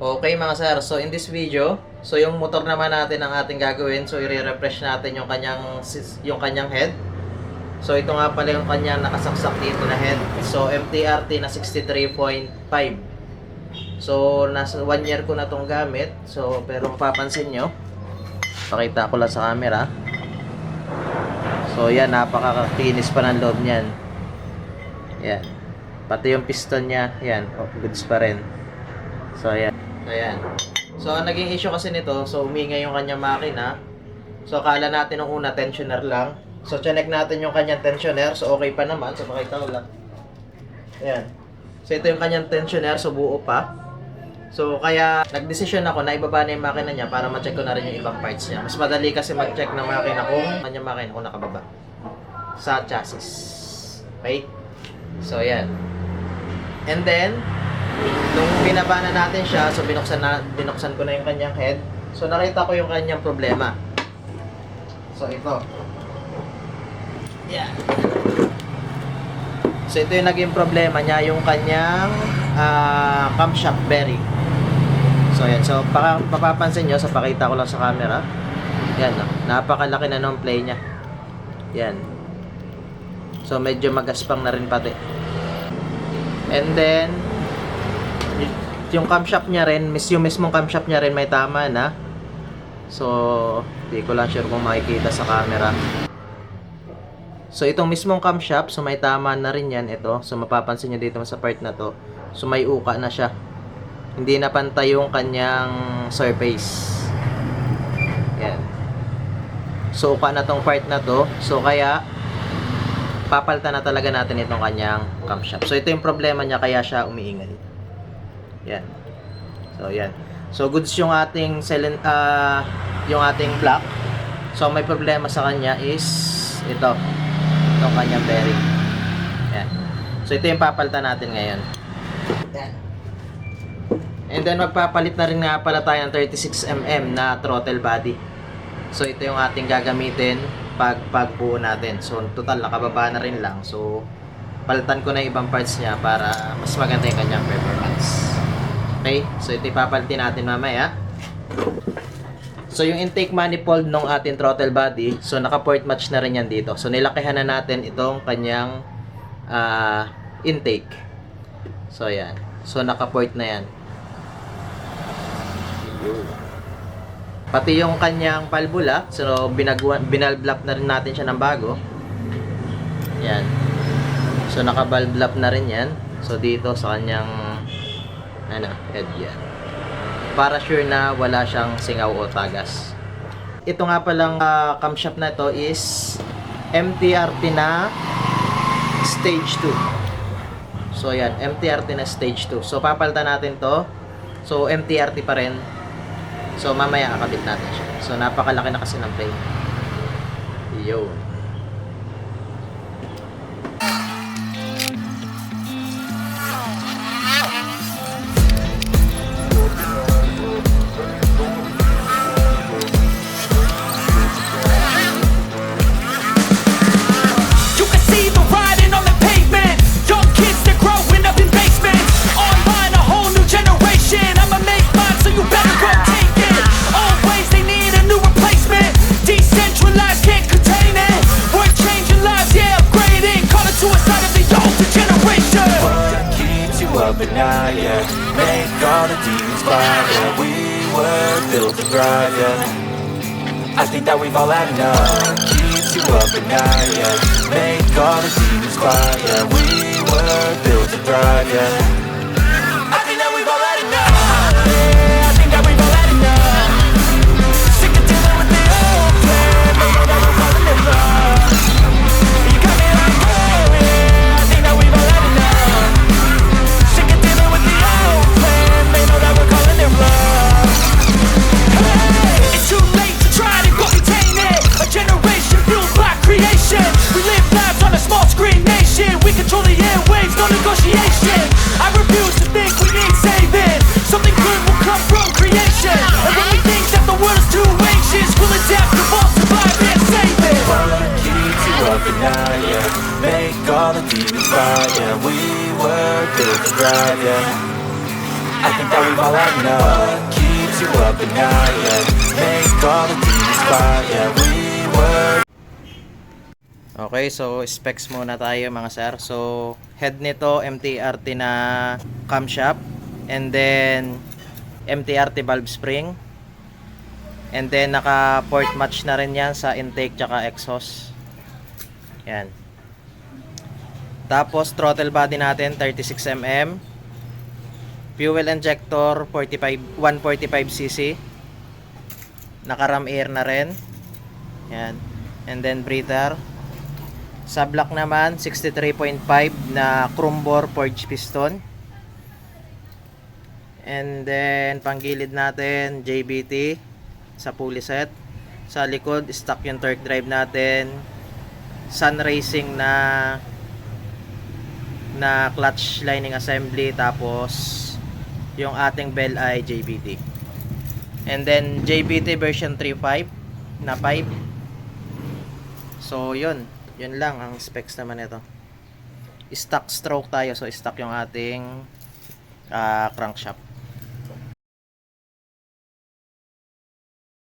Okay mga sir, so in this video, so yung motor naman natin ang ating gagawin. So i-refresh natin yung kanyang head. So ito nga pala yung kanyang nakasaksak dito na head. So MTRT na 63.5. So nasa 1 year ko na tong gamit. So pero kung papansin nyo, pakita ko lang sa camera. So yan, napakakinis pa ng loob niyan. Yan. Pati yung piston niya, yan, goods pa rin. So yan. Ayan. So, ang naging issue kasi nito, so umingay yung kanyang makina. So, akala natin nung una, tensioner lang. So, check natin yung kanyang tensioner. So, okay pa naman. So, makita ko lang. Ayan. So, ito yung kanyang tensioner. So, buo pa. So, kaya nagdesisyon ako na ibaba na yung makina niya para ma-check ko na rin yung ibang parts niya. Mas madali kasi mag-check ng makina kung kanyang makina kung nakababa sa chassis. Okay? So, ayan. And then, nung binaba na natin siya, so binuksan ko na yung kanyang head. So nakita ko yung kanyang problema. So ito. Yeah. So ito yung naging problema niya, yung kanyang camshaft bearing. So yan, so papapansin nyo, so pakita ko lang sa camera. Yan, no? Napakalaki na ng play niya. Yan. So medyo magaspang na rin pati. And then yung camshaft niya rin, yung mismong camshaft niya rin may tama na. So, di ko lang sure kung makikita sa camera. So, itong mismong camshaft, so may tama na rin yan ito. So, mapapansin nyo dito sa part na to. So, may uka na siya. Hindi na pantay yung kanyang surface. Yan. So, uka na tong part na to. So, kaya papalitan na talaga natin itong kanyang camshaft. So, ito yung problema niya, kaya siya umiingay. Yan. So, yan. So, goods yung ating yung ating block. So, may problema sa kanya is ito. Itong kanyang bearing. Yan. So, ito yung papalitan natin ngayon. Yan. And then, magpapalit na rin nga pala tayo ng 36mm na throttle body. So, ito yung ating gagamitin pagbuo natin. So, total, nakababa na rin lang. So, palitan ko na ibang parts niya para mas maganda yung kanyang performance. Okay, so ito ipapalitin natin mamaya. So yung intake manifold ng ating throttle body, so naka-port match na rin yan dito. So nilakihan na natin itong kanyang intake. So yan. So naka-port na yan. Pati yung kanyang valvula, so binalblap na rin natin siya ng bago. Yan. So naka-valve na rin yan. So dito sa kanyang head yan. Para sure na wala siyang singaw o tagas. Ito nga palang camshaft na ito is MTRT na stage 2. So yan, MTRT na stage 2. So papalitan natin to. So MTRT pa rin. So mamaya kakabit natin siya. So napakalaki na kasi ng play. Yo. Make all the demons quiet, yeah. We were built to thrive, yeah. I think that we've all had enough. Keeps you up at night, yeah. Make all the demons quiet, yeah. We were built to thrive, yeah. I think that we've all had enough. Yeah, I think that we've all had enough. Sick of dealing with the old plan, but now we're falling in love. You got me like, oh yeah, I think that we've all had enough. Sick of dealing with the old plan, they know that we're calling it love. Hey, it's too late to try to go contain it. A generation fueled by creation. We live lives on a small screen nation. We control the airwaves, no negotiation. I refuse to think we need saving. Something good will come from creation. And when we think that the world is too anxious, we'll adapt, evolve, survive, and save it. What keeps you up at night, yeah. Make all the demons fight, yeah. We were built to thrive, yeah. I think that we've all had enough. What keeps you up at night, yeah? Make all the demons quiet, yeah. We were. Okay, so specs muna tayo mga sir. So, head nito MTRT na camshaft, and then MTRT valve spring, and then naka port match na rin yan sa intake tsaka exhaust. Yan. Tapos throttle body natin 36mm, fuel injector 145cc, naka ram air na rin. Yan. And then breather. Sa block naman 63.5 na chrome bore forged piston. And then panggilid natin JBT sa pulley set. Sa likod stock yung torque drive natin. Sun Racing na clutch lining assembly, tapos yung ating bell ay JBT. And then JBT version 3.5 na pipe. So yun lang ang specs naman nito. Stock stroke tayo, so stock yung ating crankshaft.